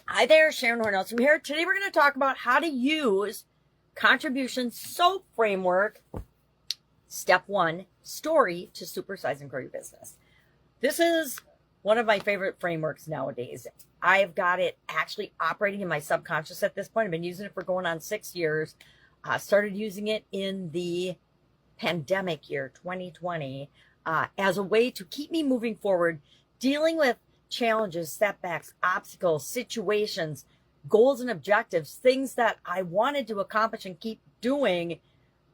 Hi there, Sharon Horne-Ellstrom here. Today we're going to talk about how to use contribution SOAP framework. Step 1, story to supersize and grow your business. This is one of my favorite frameworks nowadays. I've got it actually operating in my subconscious at this point. I've been using it for going on 6 years. Started using it in the pandemic year, 2020, as a way to keep me moving forward, dealing with challenges, setbacks, obstacles, situations, goals and objectives, things that I wanted to accomplish and keep doing,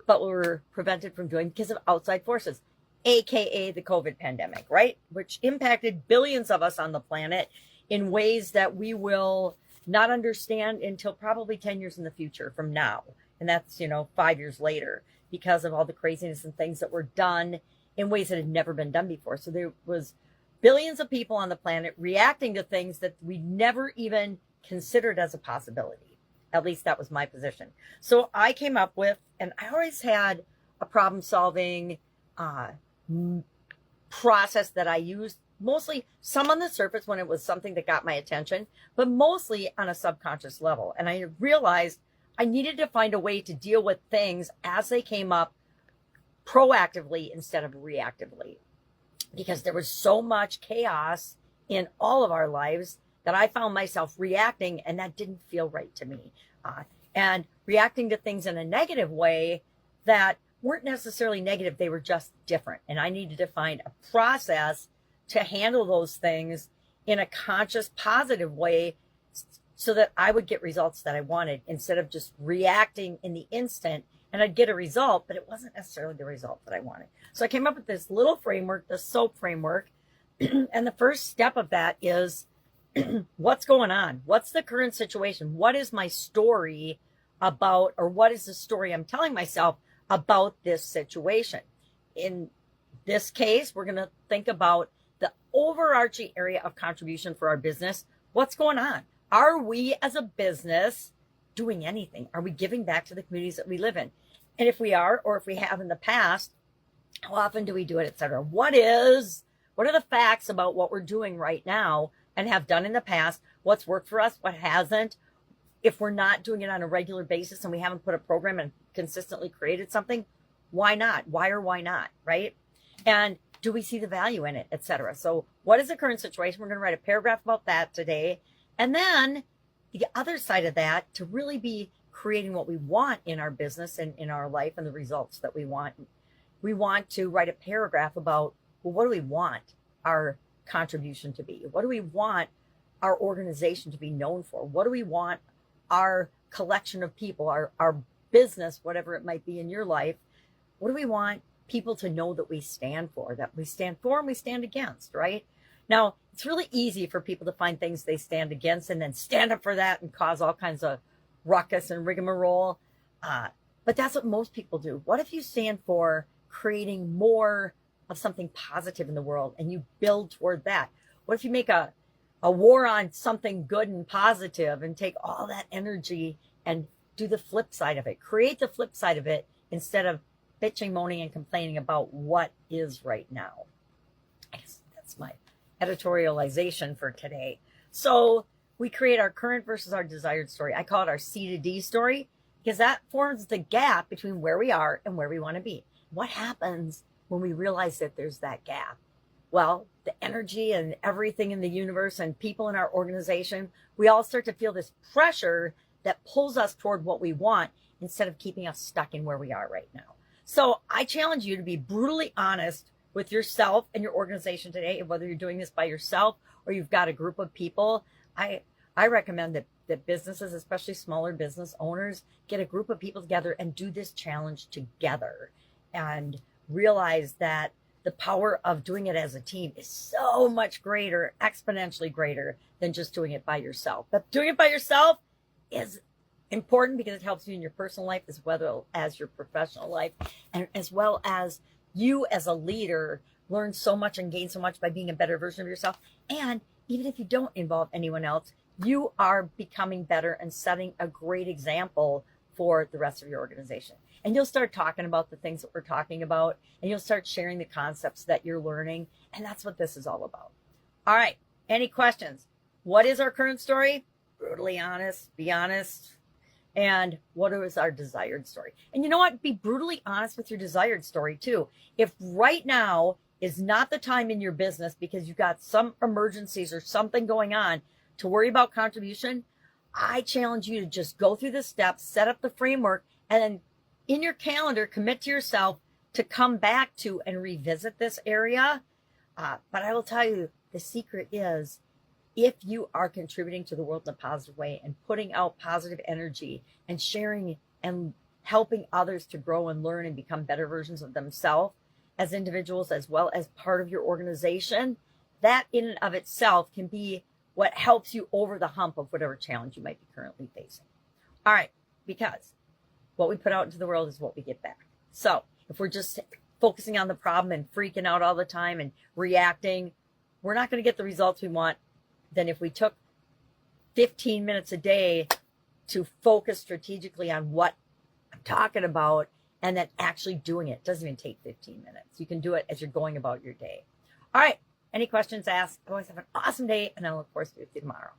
but were prevented from doing because of outside forces, aka the COVID pandemic, right? Which impacted billions of us on the planet in ways that we will not understand until probably 10 years in the future from now. And that's, 5 years later, because of all the craziness and things that were done in ways that had never been done before. So there was billions of people on the planet reacting to things that we never even considered as a possibility. At least that was my position. So I came up with, and I always had a problem solving process that I used, mostly some on the surface when it was something that got my attention, but mostly on a subconscious level. And I realized I needed to find a way to deal with things as they came up proactively instead of reactively, because there was so much chaos in all of our lives that I found myself reacting, and that didn't feel right to me. And reacting to things in a negative way that weren't necessarily negative, they were just different. And I needed to find a process to handle those things in a conscious, positive way so that I would get results that I wanted instead of just reacting in the instant. And I'd get a result, but it wasn't necessarily the result that I wanted. So I came up with this little framework, the SOAP framework. And the first step of that is what's going on? What's the current situation? What is my story about, or what is the story I'm telling myself about this situation? In this case, we're going to think about the overarching area of contribution for our business. What's going on? Are we as a business doing anything? Are we giving back to the communities that we live in? And if we are, or if we have in the past, how often do we do it, etc.? What are the facts about what we're doing right now and have done in the past? What's worked for us? What hasn't? If we're not doing it on a regular basis and we haven't put a program and consistently created something, why not? Why not, right? And do we see the value in it, etc.? So what is the current situation? We're going to write a paragraph about that today. And then the other side of that, to really be creating what we want in our business and in our life and the results that we want to write a paragraph about, well, what do we want our contribution to be? What do we want our organization to be known for? What do we want our collection of people, our business, whatever it might be in your life, what do we want people to know that we stand for and we stand against, right? Now, it's really easy for people to find things they stand against and then stand up for that and cause all kinds of ruckus and rigmarole. But that's what most people do. What if you stand for creating more of something positive in the world and you build toward that? What if you make a war on something good and positive and take all that energy and do the flip side of it? Create the flip side of it instead of bitching, moaning, and complaining about what is right now. I guess that's my editorialization for today. So we create our current versus our desired story. I call it our C to D story because that forms the gap between where we are and where we want to be. What happens when we realize that there's that gap? Well, the energy and everything in the universe and people in our organization, we all start to feel this pressure that pulls us toward what we want instead of keeping us stuck in where we are right now. So I challenge you to be brutally honest with yourself and your organization today, whether you're doing this by yourself or you've got a group of people. I recommend that businesses, especially smaller business owners, get a group of people together and do this challenge together and realize that the power of doing it as a team is so much greater, exponentially greater than just doing it by yourself. But doing it by yourself is important because it helps you in your personal life as well as your professional life, and as well as you as a leader learn so much and gain so much by being a better version of yourself. And even if you don't involve anyone else, you are becoming better and setting a great example for the rest of your organization. And you'll start talking about the things that we're talking about, and you'll start sharing the concepts that you're learning. And that's what this is all about. All right. Any questions? What is our current story? brutally honest, be honest. And what is our desired story? And you know what? Be brutally honest with your desired story too. If right now is not the time in your business because you've got some emergencies or something going on to worry about contribution, I challenge you to just go through the steps, set up the framework, and then in your calendar, commit to yourself to come back to and revisit this area. But I will tell you, the secret is if you are contributing to the world in a positive way and putting out positive energy and sharing and helping others to grow and learn and become better versions of themselves as individuals as well as part of your organization, that in and of itself can be what helps you over the hump of whatever challenge you might be currently facing. All right, because what we put out into the world is what we get back. So if we're just focusing on the problem and freaking out all the time and reacting, we're not going to get the results we want than if we took 15 minutes a day to focus strategically on what I'm talking about and then actually doing it. It doesn't even take 15 minutes. You can do it as you're going about your day. All right. Any questions, ask. Always have an awesome day, and I look forward to it tomorrow.